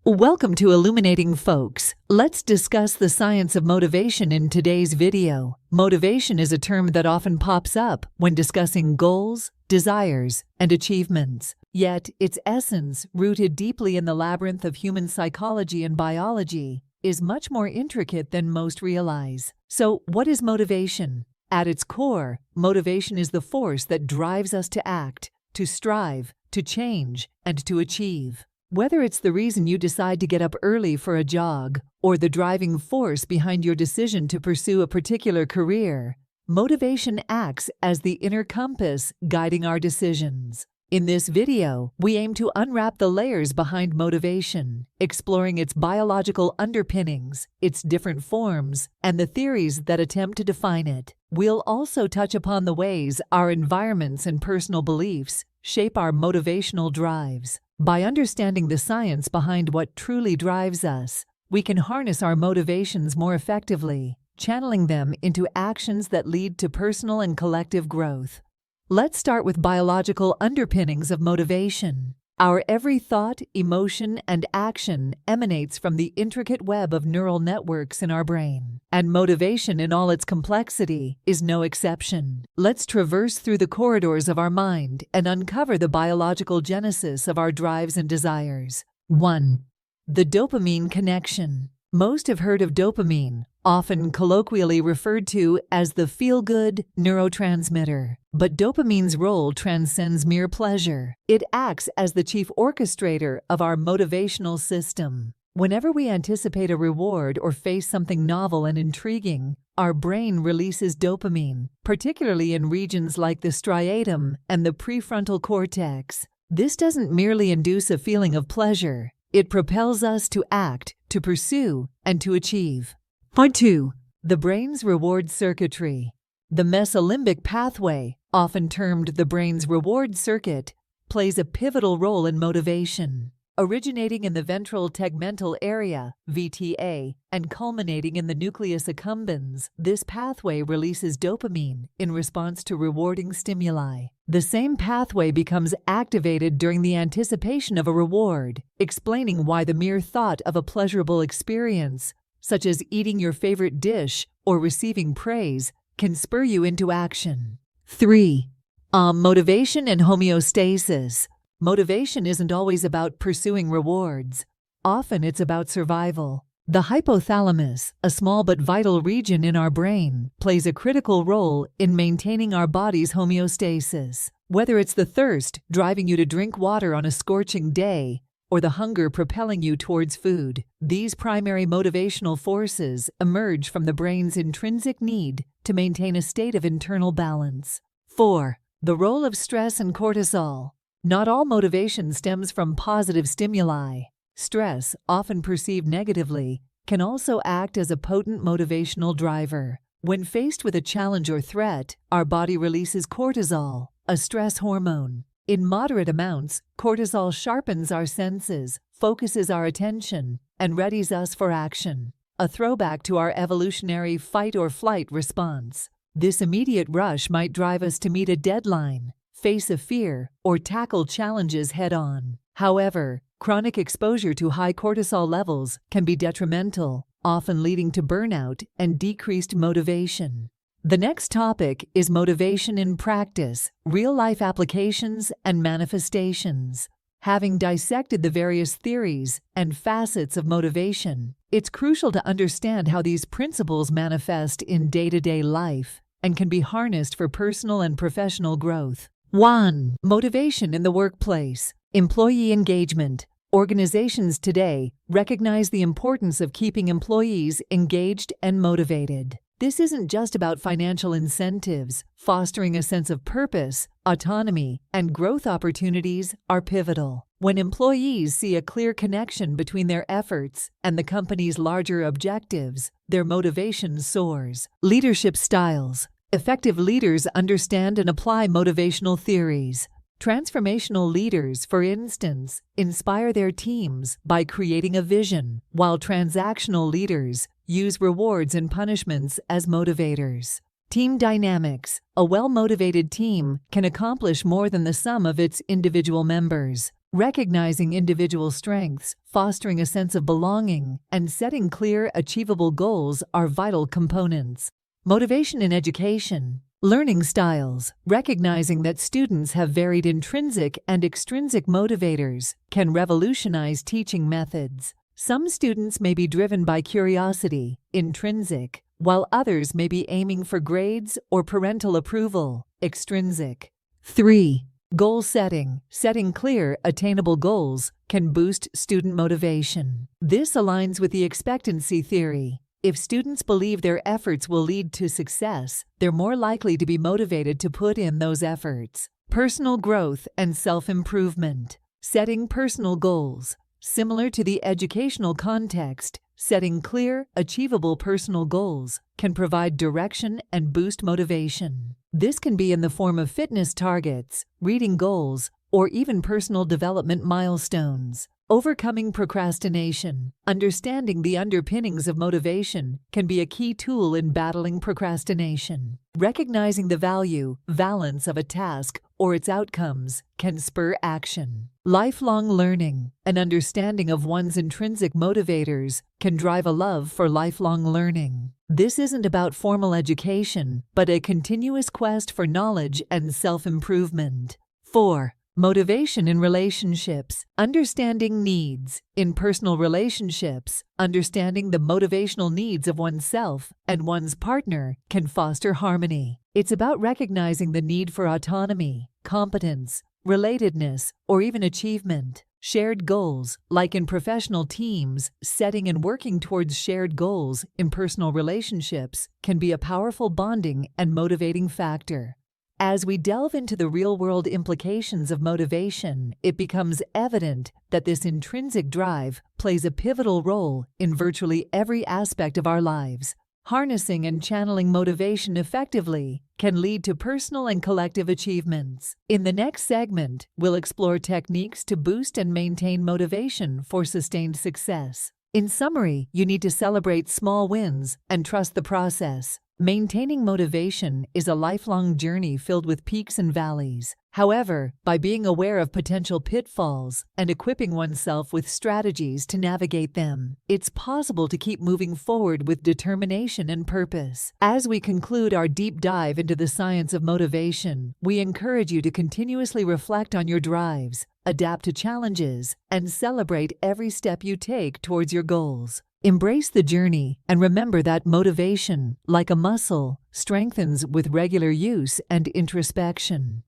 Welcome to Illuminating Folks. Let's discuss the science of motivation in today's video. Motivation is a term that often pops up when discussing goals, desires, and achievements. Yet, its essence, rooted deeply in the labyrinth of human psychology and biology, is much more intricate than most realize. So, what is motivation? At its core, motivation is the force that drives us to act, to strive, to change, and to achieve. Whether it's the reason you decide to get up early for a jog, or the driving force behind your decision to pursue a particular career, motivation acts as the inner compass guiding our decisions. In this video, we aim to unwrap the layers behind motivation, exploring its biological underpinnings, its different forms, and the theories that attempt to define it. We'll also touch upon the ways our environments and personal beliefs shape our motivational drives. By understanding the science behind what truly drives us, we can harness our motivations more effectively, channeling them into actions that lead to personal and collective growth. Let's start with biological underpinnings of motivation. Our every thought, emotion, and action emanates from the intricate web of neural networks in our brain, and motivation in all its complexity is no exception. Let's traverse through the corridors of our mind and uncover the biological genesis of our drives and desires. 1. The dopamine connection. Most have heard of dopamine, often colloquially referred to as the feel-good neurotransmitter. But dopamine's role transcends mere pleasure. It acts as the chief orchestrator of our motivational system. Whenever we anticipate a reward or face something novel and intriguing, our brain releases dopamine, particularly in regions like the striatum and the prefrontal cortex. This doesn't merely induce a feeling of pleasure. It propels us to act, to pursue, and to achieve. Part 2. The brain's reward circuitry. The mesolimbic pathway, often termed the brain's reward circuit, plays a pivotal role in motivation. Originating in the ventral tegmental area, VTA, and culminating in the nucleus accumbens, this pathway releases dopamine in response to rewarding stimuli. The same pathway becomes activated during the anticipation of a reward, explaining why the mere thought of a pleasurable experience, such as eating your favorite dish or receiving praise, can spur you into action. 3. Motivation and homeostasis. Motivation isn't always about pursuing rewards. Often it's about survival. The hypothalamus, a small but vital region in our brain, plays a critical role in maintaining our body's homeostasis. Whether it's the thirst driving you to drink water on a scorching day, or the hunger propelling you towards food, these primary motivational forces emerge from the brain's intrinsic need to maintain a state of internal balance. 4. The role of stress and cortisol. Not all motivation stems from positive stimuli. Stress, often perceived negatively, can also act as a potent motivational driver. When faced with a challenge or threat, our body releases cortisol, a stress hormone. In moderate amounts, cortisol sharpens our senses, focuses our attention, and readies us for action. A throwback to our evolutionary fight-or-flight response. This immediate rush might drive us to meet a deadline, face a fear, or tackle challenges head-on. However, chronic exposure to high cortisol levels can be detrimental, often leading to burnout and decreased motivation. The next topic is motivation in practice, real-life applications, and manifestations. Having dissected the various theories and facets of motivation, it's crucial to understand how these principles manifest in day-to-day life and can be harnessed for personal and professional growth. 1. Motivation in the workplace. Employee engagement. Organizations today recognize the importance of keeping employees engaged and motivated. This isn't just about financial incentives. Fostering a sense of purpose, autonomy, and growth opportunities are pivotal. When employees see a clear connection between their efforts and the company's larger objectives, their motivation soars. Leadership styles. Effective leaders understand and apply motivational theories. Transformational leaders, for instance, inspire their teams by creating a vision, while transactional leaders use rewards and punishments as motivators. Team dynamics. A well-motivated team can accomplish more than the sum of its individual members. Recognizing individual strengths, fostering a sense of belonging, and setting clear, achievable goals are vital components. Motivation in education. Learning styles. Recognizing that students have varied intrinsic and extrinsic motivators can revolutionize teaching methods. Some students may be driven by curiosity, intrinsic, while others may be aiming for grades or parental approval, extrinsic. 3. Goal setting. Setting clear, attainable goals can boost student motivation. This aligns with the expectancy theory. If students believe their efforts will lead to success, they're more likely to be motivated to put in those efforts. Personal growth and self-improvement. Setting personal goals. Similar to the educational context, setting clear, achievable personal goals can provide direction and boost motivation. This can be in the form of fitness targets, reading goals, or even personal development milestones. Overcoming procrastination. Understanding the underpinnings of motivation can be a key tool in battling procrastination. Recognizing the value, valence of a task or its outcomes can spur action. Lifelong learning. An understanding of one's intrinsic motivators can drive a love for lifelong learning. This isn't about formal education, but a continuous quest for knowledge and self-improvement. 4. Motivation in relationships. Understanding needs. In personal relationships, understanding the motivational needs of oneself and one's partner can foster harmony. It's about recognizing the need for autonomy, competence, relatedness, or even achievement. Shared goals, like in professional teams, setting and working towards shared goals in personal relationships can be a powerful bonding and motivating factor. As we delve into the real-world implications of motivation, it becomes evident that this intrinsic drive plays a pivotal role in virtually every aspect of our lives. Harnessing and channeling motivation effectively can lead to personal and collective achievements. In the next segment, we'll explore techniques to boost and maintain motivation for sustained success. In summary, you need to celebrate small wins and trust the process. Maintaining motivation is a lifelong journey filled with peaks and valleys. However, by being aware of potential pitfalls and equipping oneself with strategies to navigate them, it's possible to keep moving forward with determination and purpose. As we conclude our deep dive into the science of motivation, we encourage you to continuously reflect on your drives, adapt to challenges, and celebrate every step you take towards your goals. Embrace the journey and remember that motivation, like a muscle, strengthens with regular use and introspection.